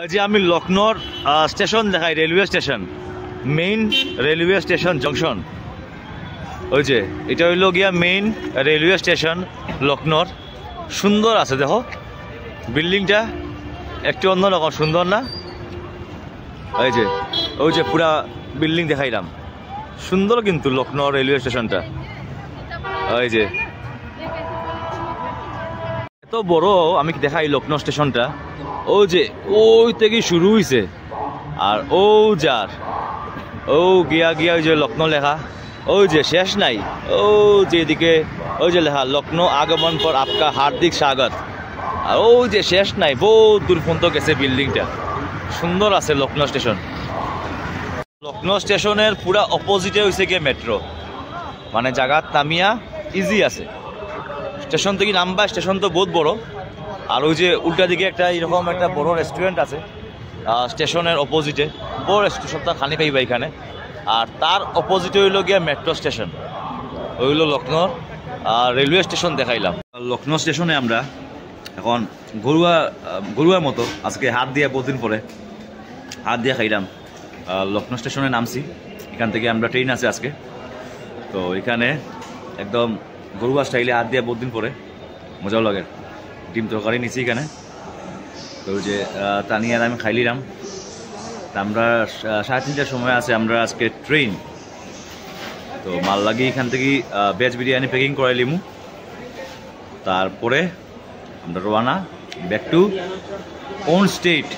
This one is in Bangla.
যে আমি লখনৌর স্টেশন দেখাই, railway station, main railway station junction. ওই যে এটা হইল গিয়া মেইন রেলওয়ে স্টেশন লখনৌর। সুন্দর আছে, দেখো বিল্ডিংটা একটু অন্যরকম সুন্দর না? ওই যে পুরা বিল্ডিং দেখাইলাম, সুন্দর কিন্তু লখনৌ রেলওয়ে স্টেশনটা। ওই যে এত বড়, আমি দেখাই লখনৌ স্টেশনটা। ওই যে ওই থেকে শুরু হয়েছে, আর ও যার ও গিয়া গিয়া ওই যে লখনৌ লেখা, ওই যে শেষ নাই। ও যে এদিকে ওই যে লেখা লখনৌ আগমন পর আপকা হার্দিক স্বাগত। আর ওই যে শেষ নাই, বহুত দূর পর্যন্ত গেছে বিল্ডিংটা। সুন্দর আছে লখনৌ স্টেশন। লখনৌ স্টেশনের পুরা অপোজিটে হয়েছে গিয়ে মেট্রো, মানে জায়গা নামিয়া ইজি আছে। স্টেশন থেকে নামবা, স্টেশন তো বহুত বড়। আর ওই যে উল্টা দিকে একটা এরকম একটা বড় রেস্টুরেন্ট আছে স্টেশনের অপোজিটে, বড় স্টেশনটা খানি পাইবা এখানে। আর তার অপোজিটে হইল গিয়া মেট্রো স্টেশন, ওইগুলো লখনৌর রেলওয়ে স্টেশন দেখাইলাম। লখনৌ স্টেশনে আমরা এখন গরুয়ার মতো আজকে হাত দিয়ে বহুদিন পরে হাত দিয়ে খাইলাম। লখনৌ স্টেশনে নামছি, এখান থেকে আমরা ট্রেন আছে আজকে। তো এখানে একদম গরুয়া স্টাইলে হাত দিয়ে বহুদিন পরে মজাও লাগে। ডিম তরকারি নিচ্ছি এখানে। তো ওই যে তানিয়ে আর আমি খাইলিলাম। আমরা 3:30টার সময় আছে আমরা আজকে ট্রেন। তো মাল লাগি এখান থেকে ভেজ বিরিয়ানি প্যাকিং করাইলিমু, তারপরে আমরা রওনা ব্যাক টু ওন স্টেট।